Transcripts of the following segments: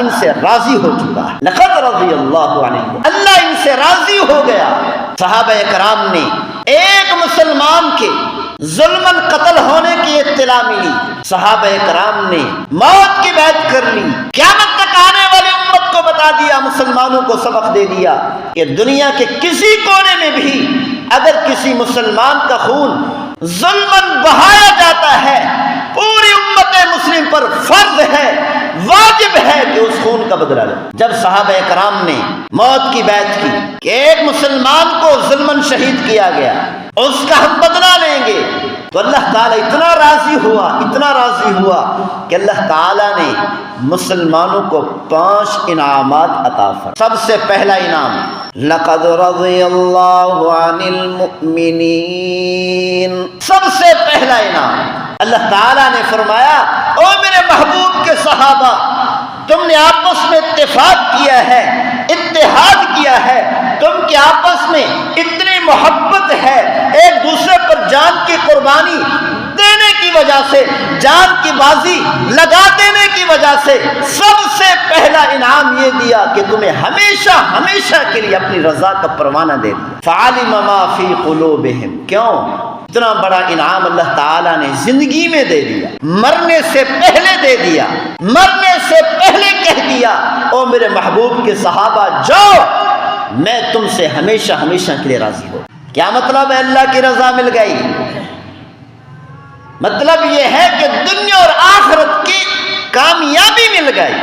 ان سے راضی ہو چکا ہے۔ لقد رضی اللہ عنہ، اللہ ان سے راضی ہو گیا۔ صحابہ کرام نے ایک مسلمان کے ظلماً قتل ہونے کی اطلاع ملی، صحابہ کرام نے موت کی بیعت کر لی، قیامت تک آنے والی امت کو بتا دیا، مسلمانوں کو سبق دے دیا کہ دنیا کے کسی کونے میں بھی اگر کسی مسلمان کا خون ظلماً بہایا جاتا ہے، پوری امت مسلم پر فرض ہے، واجب ہے کہ اس خون کا بدلہ لے۔ جب صحابہ کرام نے موت کی بیعت کی کہ ایک مسلمان کو ظلماً شہید کیا گیا، اس کا ہم بدلہ لیں گے، تو اللہ تعالیٰ اتنا راضی ہوا کہ اللہ تعالیٰ نے مسلمانوں کو 5 انعامات عطا فرمائے۔ سب سے پہلا انعام، لقد رضی اللہ عن المؤمنین، سب سے پہلا انعام اللہ تعالیٰ نے فرمایا، او میرے محبوب کے صحابہ، تم نے آپس میں اتفاق کیا ہے، اتحاد کیا ہے، تم کے آپس میں اتنی محبت ہے، ایک دوسرے پر جان کی قربانی دینے کی وجہ سے، جان کی بازی لگا دینے کی وجہ سے سب سے پہلا انعام یہ دیا کہ تمہیں ہمیشہ کے لیے اپنی رضا کا پروانہ دے دیا۔ فعلم ما فی قلوبہم، کیوں؟ اتنا بڑا انعام اللہ تعالیٰ نے زندگی میں دے دیا، مرنے سے پہلے دے دیا، مرنے سے پہلے کہہ دیا، او میرے محبوب کے صحابہ جاؤ، میں تم سے ہمیشہ کے لیے راضی ہوں۔ کیا مطلب ہے؟ اللہ کی رضا مل گئی، مطلب یہ ہے کہ دنیا اور آخرت کی کامیابی مل گئی۔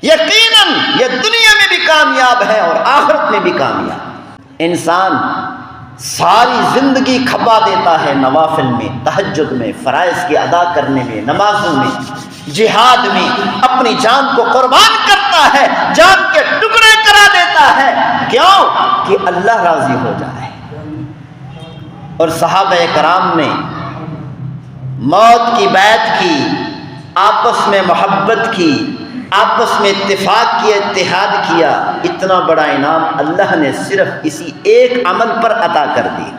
یقیناً یہ دنیا میں بھی کامیاب ہے اور آخرت میں بھی کامیاب۔ انسان ساری زندگی کھپا دیتا ہے نوافل میں، تہجد میں، فرائض کی ادا کرنے میں، نمازوں میں، جہاد میں، اپنی جان کو قربان کرتا ہے، جان کے ٹکڑے کرا دیتا ہے، کیوں؟ کہ اللہ راضی ہو جائے۔ اور صحابہ کرام نے موت کی بیعت کی، آپس میں محبت کی، آپس میں اتفاق کیا، اتحاد کیا، اتنا بڑا انعام اللہ نے صرف اسی ایک عمل پر عطا کر دی۔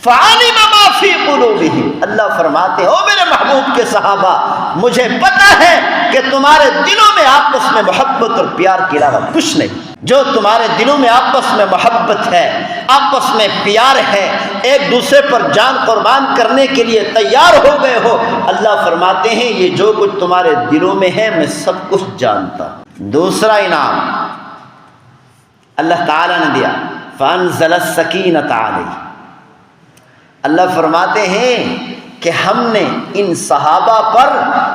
فعلم ما فی قلوبہم، اللہ فرماتے ہیں، او میرے محبوب کے صحابہ، مجھے پتا ہے کہ تمہارے دلوں میں آپس میں محبت اور پیار کے علاوہ کچھ نہیں۔ جو تمہارے دلوں میں آپس میں محبت ہے، آپس میں پیار ہے، ایک دوسرے پر جان قربان کرنے کے لیے تیار ہو گئے ہو، اللہ فرماتے ہیں یہ جو کچھ تمہارے دلوں میں ہے میں سب کچھ جانتا ہوں۔ دوسرا انعام اللہ تعالیٰ نے دیا، فانزل السکینۃ علیہ، اللہ فرماتے ہیں کہ ہم نے ان صحابہ پر،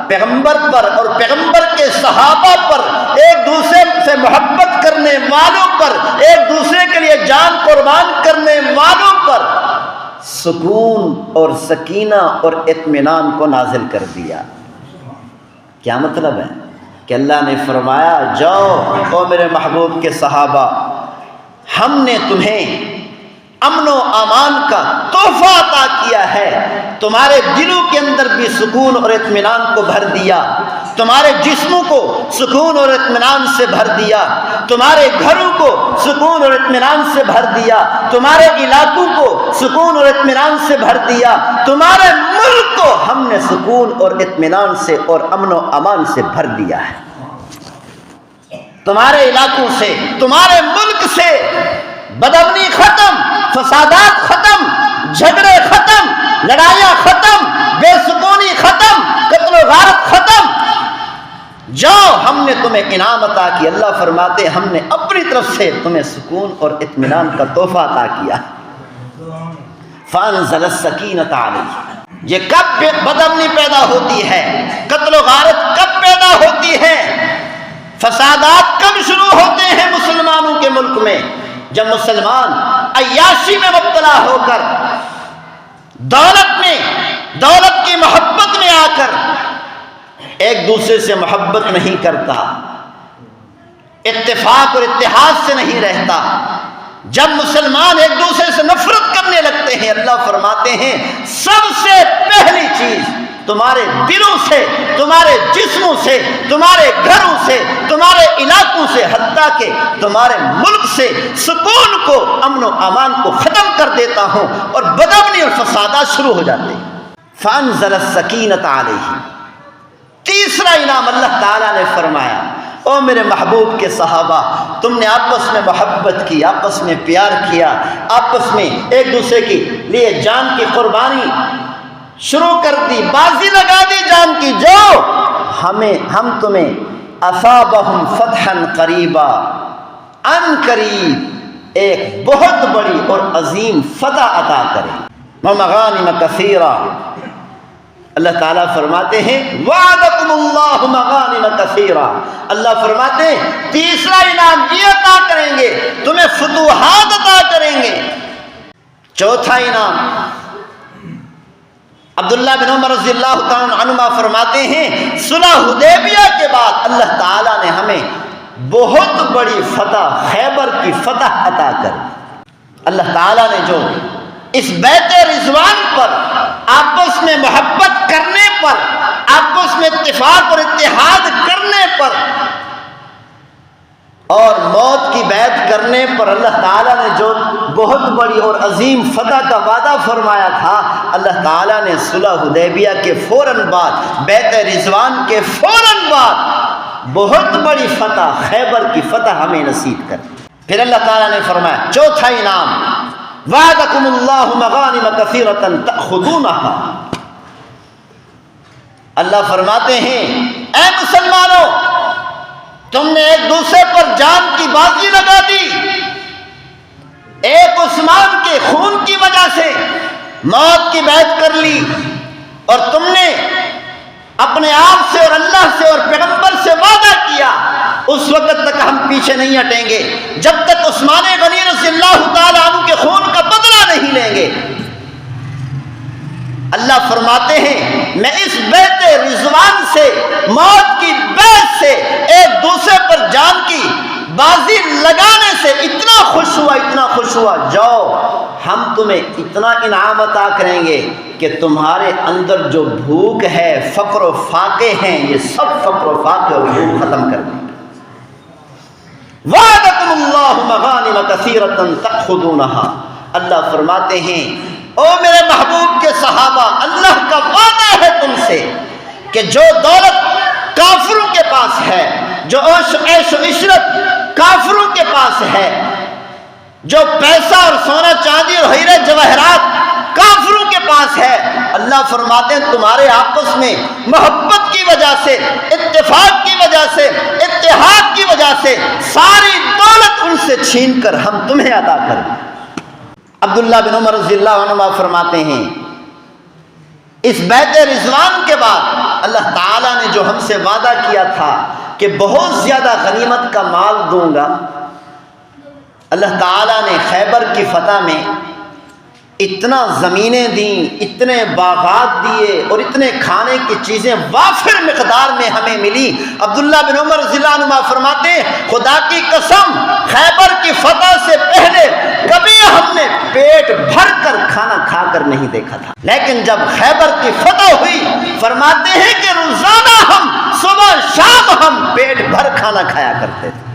پیغمبر پر اور پیغمبر کے صحابہ پر، ایک دوسرے سے محبت کرنے والوں پر، ایک دوسرے کے لیے جان قربان کرنے والوں پر سکون اور سکینہ اور اطمینان کو نازل کر دیا۔ کیا مطلب ہے؟ کہ اللہ نے فرمایا، جاؤ او میرے محبوب کے صحابہ، ہم نے تمہیں امن و امان کا تحفہ عطا کیا ہے، تمہارے دلوں کے اندر بھی سکون اور اطمینان کو بھر دیا، تمہارے جسموں کو سکون اور اطمینان سے بھر دیا، تمہارے گھروں کو سکون اور اطمینان سے بھر دیا، تمہارے علاقوں کو سکون اور اطمینان سے بھر دیا، تمہارے ملک کو ہم نے سکون اور اطمینان سے اور امن و امان سے بھر دیا ہے۔ تمہارے علاقوں سے، تمہارے ملک سے بدامنی ختم، فسادات ختم، جھگڑے ختم، لڑائیاں ختم، بے سکونی ختم، قتل و غارت ختم، جاؤ ہم نے تمہیں انعام عطا کیا۔ اللہ فرماتے ہم نے اپنی طرف سے تمہیں سکون اور اطمینان کا تحفہ عطا کیا۔ فانزل السکینۃ علیہ، یہ کب بدامنی پیدا ہوتی ہے، قتل و غارت کب پیدا ہوتی ہے، فسادات کب شروع ہوتے ہیں مسلمانوں کے ملک میں؟ جب مسلمان عیاشی میں مبتلا ہو کر، دولت کی محبت میں آ کر ایک دوسرے سے محبت نہیں کرتا، اتفاق اور اتحاد سے نہیں رہتا، جب مسلمان ایک دوسرے سے نفرت کرنے لگتے ہیں، اللہ فرماتے ہیں سب سے پہلی چیز تمہارے دلوں سے، تمہارے جسموں سے، تمہارے گھروں سے، تمہارے علاقوں سے، حتیٰ کہ تمہارے ملک سے سکون کو، امن و امان کو ختم کر دیتا ہوں اور بدامنی اور فسادات شروع ہو جاتے ہیں۔ فانزل السکینۃ علیہ، تیسرا انعام اللہ تعالیٰ نے فرمایا، او میرے محبوب کے صحابہ، تم نے آپس میں محبت کی، آپس میں پیار کیا، آپس میں ایک دوسرے کے لیے جان کی قربانی شروع کر دی، بازی لگا دی جان کی، جو ہم تمہیں اصابہم فتحا قریبا، ان قریب ایک بہت بڑی اور عظیم فتح عطا کریں، ومغانم کثیرہ۔ اللہ تعالیٰ فرماتے ہیں وعدکم اللہ مغانم کثیرہ، اللہ فرماتے ہیں تیسرا انعام یہ عطا کریں گے، تمہیں فتوحات عطا کریں گے۔ چوتھا انعام، عبداللہ بن عمر رضی اللہ تعالیٰ عنہما فرماتے ہیں صلح حدیبیہ کے بعد اللہ تعالیٰ نے ہمیں بہت بڑی فتح، خیبر کی فتح عطا کر۔ اللہ تعالیٰ نے جو اس بیت رضوان پر آپس میں محبت کرنے پر، آپس میں اتفاق اور اتحاد کرنے پر اور موت کی بیعت کرنے پر اللہ تعالیٰ نے جو بہت بڑی اور عظیم فتح کا وعدہ فرمایا تھا، اللہ تعالیٰ نے صلح حدیبیہ کے فوراً بعد، بیت رضوان کے فوراً بعد بہت بڑی فتح، خیبر کی فتح ہمیں نصیب کر۔ پھر اللہ تعالیٰ نے فرمایا چوتھا انعام وعدکم اللہ مغانم کثیرۃ تأخذونہا، اللہ فرماتے ہیں اے مسلمانوں، تم نے ایک دوسرے پر جان کی بازی لگا دی، ایک عثمان کے خون کی وجہ سے موت کی بیعت کر لی، اور تم نے اپنے آپ سے اور اللہ سے اور پیغمبر سے وعدہ کیا اس وقت تک ہم پیچھے نہیں ہٹیں گے جب تک عثمان غنی رضی اللہ تعالیٰ عنہ کے خون کا بدلہ نہیں لیں گے۔ اللہ فرماتے ہیں میں اس بیت رضوان سے، موت کی بیعت سے، ایک دوسرے پر جان کی بازی لگانے سے اتنا خوش ہوا، جاؤ ہم تمہیں اتنا انعام عطا کریں گے کہ تمہارے اندر جو بھوک ہے، فقر و فاقے ہیں، یہ سب فقر و فاقے اور بھوک ختم کر دیں گے۔ وعدکم اللہ مغانم کثیرۃ تأخذونہا، اللہ فرماتے ہیں او میرے محبوب کے صحابہ، اللہ کا وعدہ ہے تم سے کہ جو دولت کافروں کے پاس ہے، جو عیش و عشرت کافروں کے پاس ہے، جو پیسہ اور سونا چاندی اور ہیرے جواہرات کافروں کے پاس ہے، اللہ فرماتے ہیں تمہارے آپس میں محبت کی وجہ سے، اتفاق کی وجہ سے، اتحاد کی وجہ سے ساری دولت ان سے چھین کر ہم تمہیں عطا کریں۔ عبداللہ بن عمر رضی اللہ عنہ فرماتے ہیں اس بیت رضوان کے بعد اللہ تعالیٰ نے جو ہم سے وعدہ کیا تھا کہ بہت زیادہ غنیمت کا مال دوں گا، اللہ تعالیٰ نے خیبر کی فتح میں اتنا زمینیں دیں، اتنے باغات دیے اور اتنے کھانے کی چیزیں وافر مقدار میں ہمیں ملی۔ عبداللہ بن عمر رضی اللہ عنہ فرماتے ہیں خدا کی قسم خیبر کی فتح سے پہلے کبھی ہم نے پیٹ بھر کر کھانا کھا کر نہیں دیکھا تھا، لیکن جب خیبر کی فتح ہوئی فرماتے ہیں کہ روزانہ ہم صبح شام ہم پیٹ بھر کھانا کھایا کرتے تھے۔